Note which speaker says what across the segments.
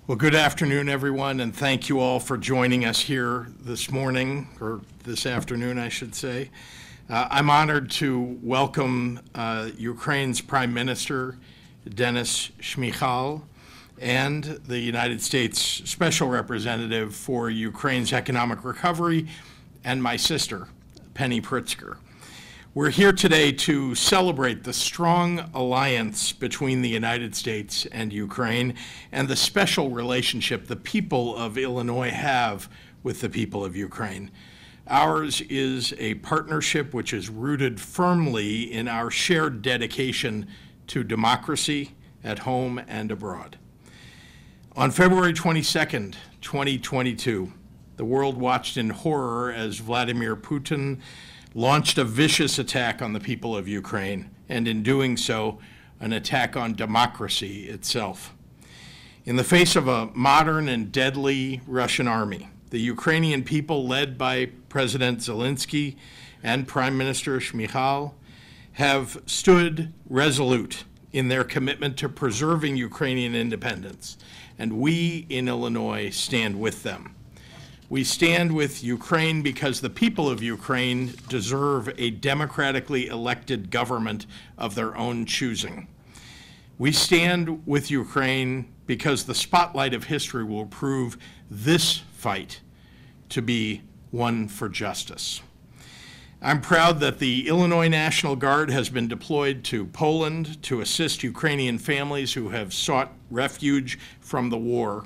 Speaker 1: Well, good afternoon, everyone, and thank you all for joining us here this morning, or this afternoon, I should say. I'm honored to welcome Ukraine's Prime Minister, Denis Shmyhal, and the United States Special Representative for Ukraine's economic recovery, and my sister, Penny Pritzker. We're here today to celebrate the strong alliance between the United States and Ukraine and the special relationship the people of Illinois have with the people of Ukraine. Ours is a partnership which is rooted firmly in our shared dedication to democracy at home and abroad. On February 22nd, 2022, the world watched in horror as Vladimir Putin launched a vicious attack on the people of Ukraine, and in doing so, an attack on democracy itself. In the face of a modern and deadly Russian army, the Ukrainian people, led by President Zelensky and Prime Minister Shmyhal, have stood resolute in their commitment to preserving Ukrainian independence, and we in Illinois stand with them. We stand with Ukraine because the people of Ukraine deserve a democratically elected government of their own choosing. We stand with Ukraine because the spotlight of history will prove this fight to be one for justice. I'm proud that the Illinois National Guard has been deployed to Poland to assist Ukrainian families who have sought refuge from the war.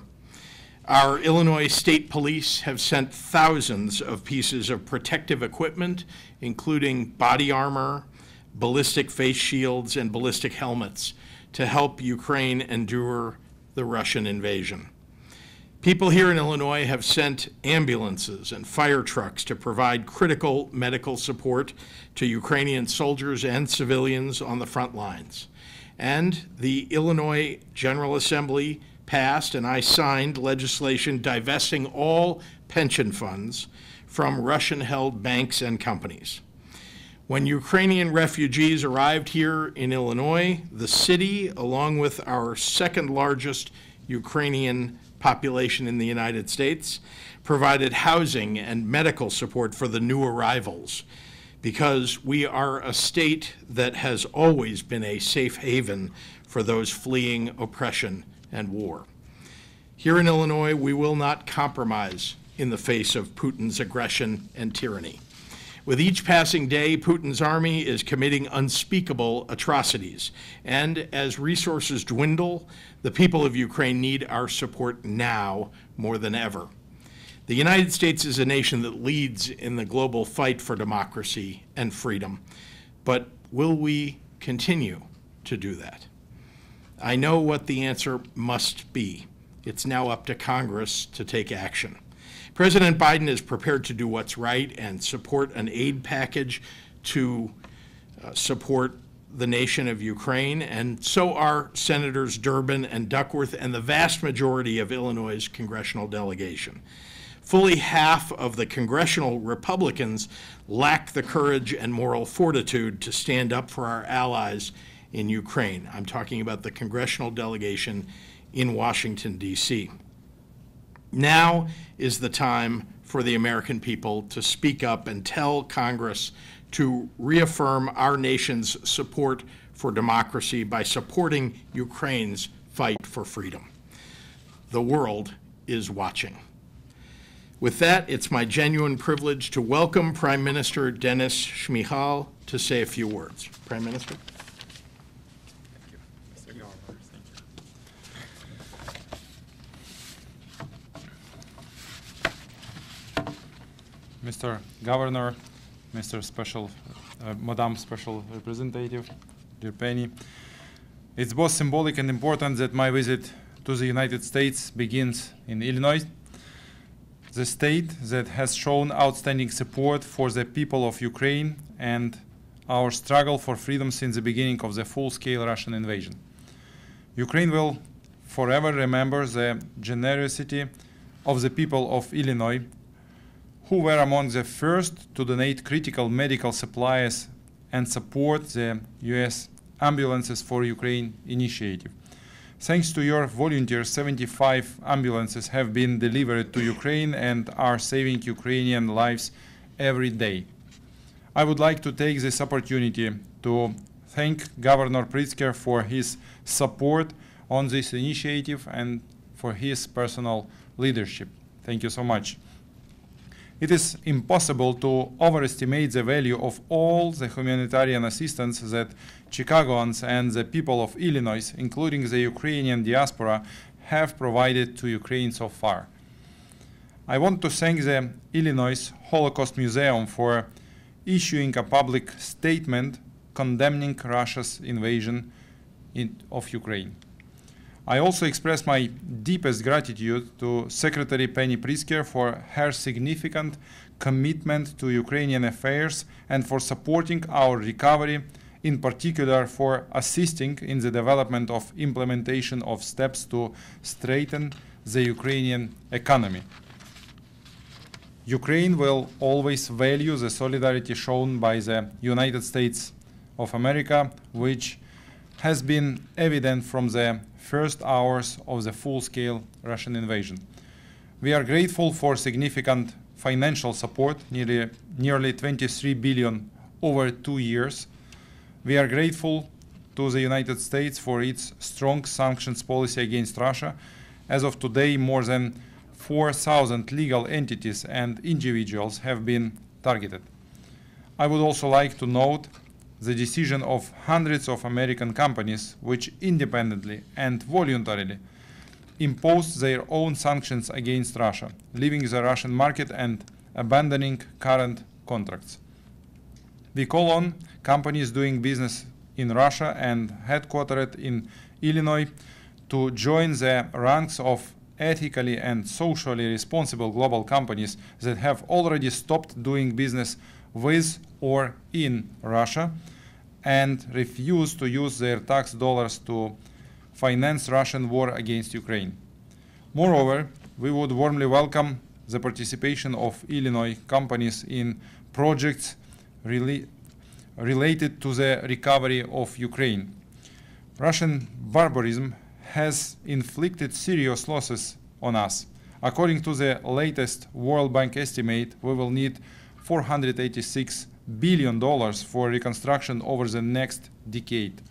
Speaker 1: Our Illinois State Police have sent thousands of pieces of protective equipment, including body armor, ballistic face shields, and ballistic helmets, to help Ukraine endure the Russian invasion. People here in Illinois have sent ambulances and fire trucks to provide critical medical support to Ukrainian soldiers and civilians on the front lines. And the Illinois General Assembly passed, and I signed legislation divesting all pension funds from Russian-held banks and companies. When Ukrainian refugees arrived here in Illinois, the city, along with our second largest Ukrainian population in the United States, provided housing and medical support for the new arrivals, because we are a state that has always been a safe haven for those fleeing oppression and war. Here in Illinois, we will not compromise in the face of Putin's aggression and tyranny. With each passing day, Putin's army is committing unspeakable atrocities. And as resources dwindle, the people of Ukraine need our support now more than ever. The United States is a nation that leads in the global fight for democracy and freedom. But will we continue to do that? I know what the answer must be. It's now up to Congress to take action. President Biden is prepared to do what's right and support an aid package to support the nation of Ukraine, and so are Senators Durbin and Duckworth and the vast majority of Illinois' congressional delegation. Fully half of the congressional Republicans lack the courage and moral fortitude to stand up for our allies in Ukraine. I'm talking about the congressional delegation in Washington, D.C. Now is the time for the American people to speak up and tell Congress to reaffirm our nation's support for democracy by supporting Ukraine's fight for freedom. The world is watching. With that, it's my genuine privilege to welcome Prime Minister Denis Shmyhal to say a few words. Prime Minister.
Speaker 2: Mr. Governor, Madam Special Representative, dear Penny, it's both symbolic and important that my visit to the United States begins in Illinois, the state that has shown outstanding support for the people of Ukraine and our struggle for freedom since the beginning of the full-scale Russian invasion. Ukraine will forever remember the generosity of the people of Illinois, who were among the first to donate critical medical supplies and support the U.S. Ambulances for Ukraine initiative. Thanks to your volunteers, 75 ambulances have been delivered to Ukraine and are saving Ukrainian lives every day. I would like to take this opportunity to thank Governor Prіцкер for his support on this initiative and for his personal leadership. Thank you so much. It is impossible to overestimate the value of all the humanitarian assistance that Chicagoans and the people of Illinois, including the Ukrainian diaspora, have provided to Ukraine so far. I want to thank the Illinois Holocaust Museum for issuing a public statement condemning Russia's invasion of Ukraine. I also express my deepest gratitude to Secretary Penny Prіцкер for her significant commitment to Ukrainian affairs and for supporting our recovery, in particular for assisting in the development of implementation of steps to strengthen the Ukrainian economy. Ukraine will always value the solidarity shown by the United States of America, which has been evident from the first hours of the full-scale Russian invasion. We are grateful for significant financial support, nearly 23 billion over 2 years. We are grateful to the United States for its strong sanctions policy against Russia. As of today, more than 4,000 legal entities and individuals have been targeted. I would also like to note the decision of hundreds of American companies which independently and voluntarily imposed their own sanctions against Russia, leaving the Russian market and abandoning current contracts. We call on companies doing business in Russia and headquartered in Illinois to join the ranks of ethically and socially responsible global companies that have already stopped doing business with or in Russia and refuse to use their tax dollars to finance Russian war against Ukraine. Moreover, we would warmly welcome the participation of Illinois companies in projects related to the recovery of Ukraine. Russian barbarism has inflicted serious losses on us. According to the latest World Bank estimate, we will need $486 billion for reconstruction over the next decade.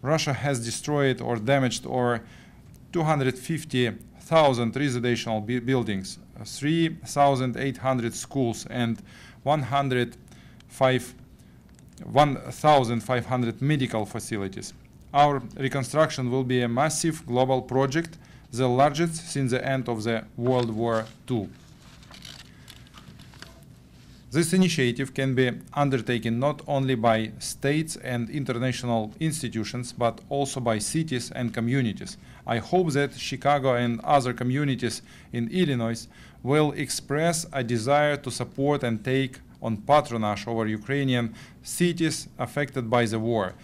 Speaker 2: Russia has destroyed or damaged over 250,000 residential buildings, 3,800 schools, and 1,500 medical facilities. Our reconstruction will be a massive global project, the largest since the end of the World War II. This initiative can be undertaken not only by states and international institutions, but also by cities and communities. I hope that Chicago and other communities in Illinois will express a desire to support and take on patronage over Ukrainian cities affected by the war.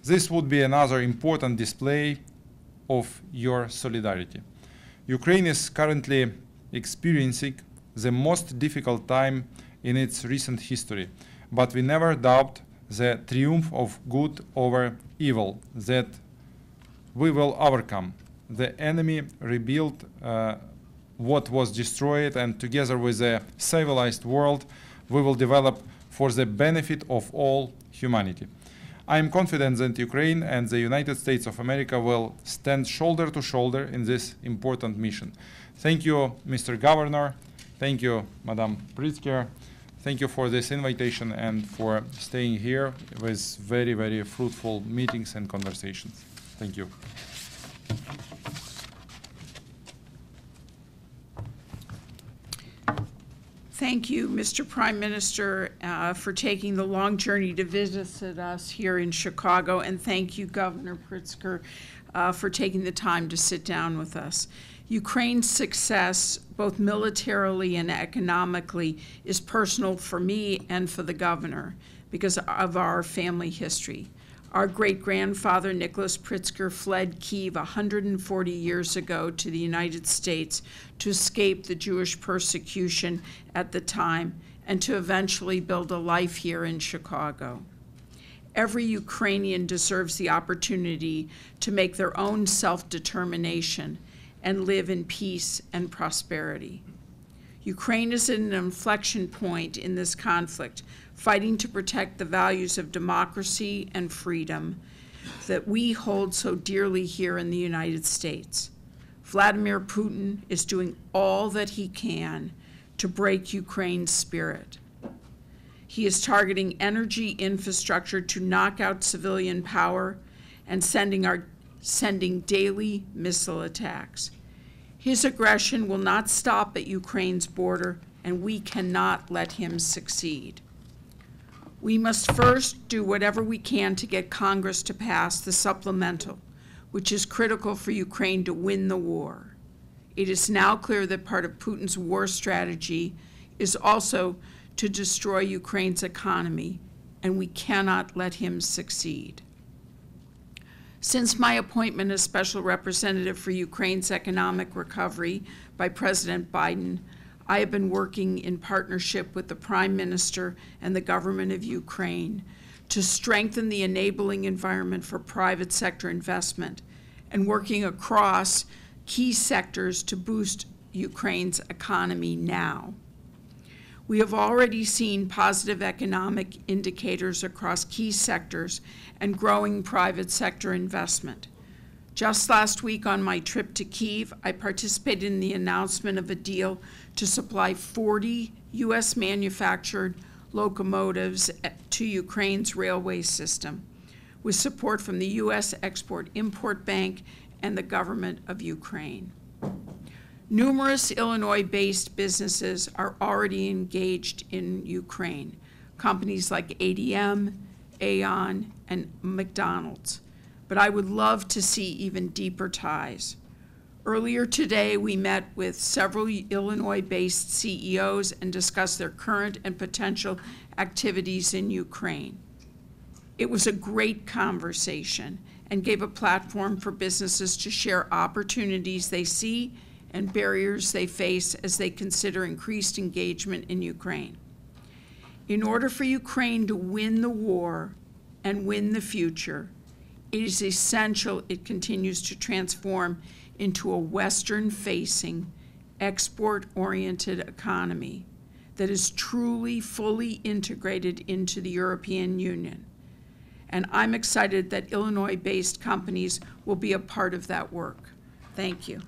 Speaker 2: This would be another important display of your solidarity. Ukraine is currently experiencing the most difficult time in its recent history, but we never doubt the triumph of good over evil that we will overcome. The enemy rebuilt what was destroyed, and together with the civilized world, we will develop for the benefit of all humanity. I am confident that Ukraine and the United States of America will stand shoulder to shoulder in this important mission. Thank you, Mr. Governor. Thank you, Madam Prіцкер. Thank you for this invitation and for staying here with very, very fruitful meetings and conversations. Thank you.
Speaker 3: Thank you, Mr. Prime Minister, for taking the long journey to visit us here in Chicago, and thank you, Governor Prіцкер, for taking the time to sit down with us. Ukraine's success, both militarily and economically, is personal for me and for the governor because of our family history. Our great-grandfather, Nicholas Prіцкер, fled Kyiv 140 years ago to the United States to escape the Jewish persecution at the time and to eventually build a life here in Chicago. Every Ukrainian deserves the opportunity to make their own self-determination and live in peace and prosperity. Ukraine is at an inflection point in this conflict, fighting to protect the values of democracy and freedom that we hold so dearly here in the United States. Vladimir Putin is doing all that he can to break Ukraine's spirit. He is targeting energy infrastructure to knock out civilian power and sending daily missile attacks. His aggression will not stop at Ukraine's border, and we cannot let him succeed. We must first do whatever we can to get Congress to pass the supplemental, which is critical for Ukraine to win the war. It is now clear that part of Putin's war strategy is also to destroy Ukraine's economy, and we cannot let him succeed. Since my appointment as Special Representative for Ukraine's economic recovery by President Biden, I have been working in partnership with the Prime Minister and the government of Ukraine to strengthen the enabling environment for private sector investment and working across key sectors to boost Ukraine's economy now. We have already seen positive economic indicators across key sectors and growing private sector investment. Just last week on my trip to Kyiv, I participated in the announcement of a deal to supply 40 U.S. manufactured locomotives to Ukraine's railway system, with support from the U.S. Export-Import Bank and the government of Ukraine. Numerous Illinois-based businesses are already engaged in Ukraine, companies like ADM, Aon, and McDonald's. But I would love to see even deeper ties. Earlier today, we met with several Illinois-based CEOs and discussed their current and potential activities in Ukraine. It was a great conversation and gave a platform for businesses to share opportunities they see and barriers they face as they consider increased engagement in Ukraine. In order for Ukraine to win the war and win the future, it is essential it continues to transform into a Western-facing, export-oriented economy that is truly fully integrated into the European Union. And I'm excited that Illinois-based companies will be a part of that work. Thank you.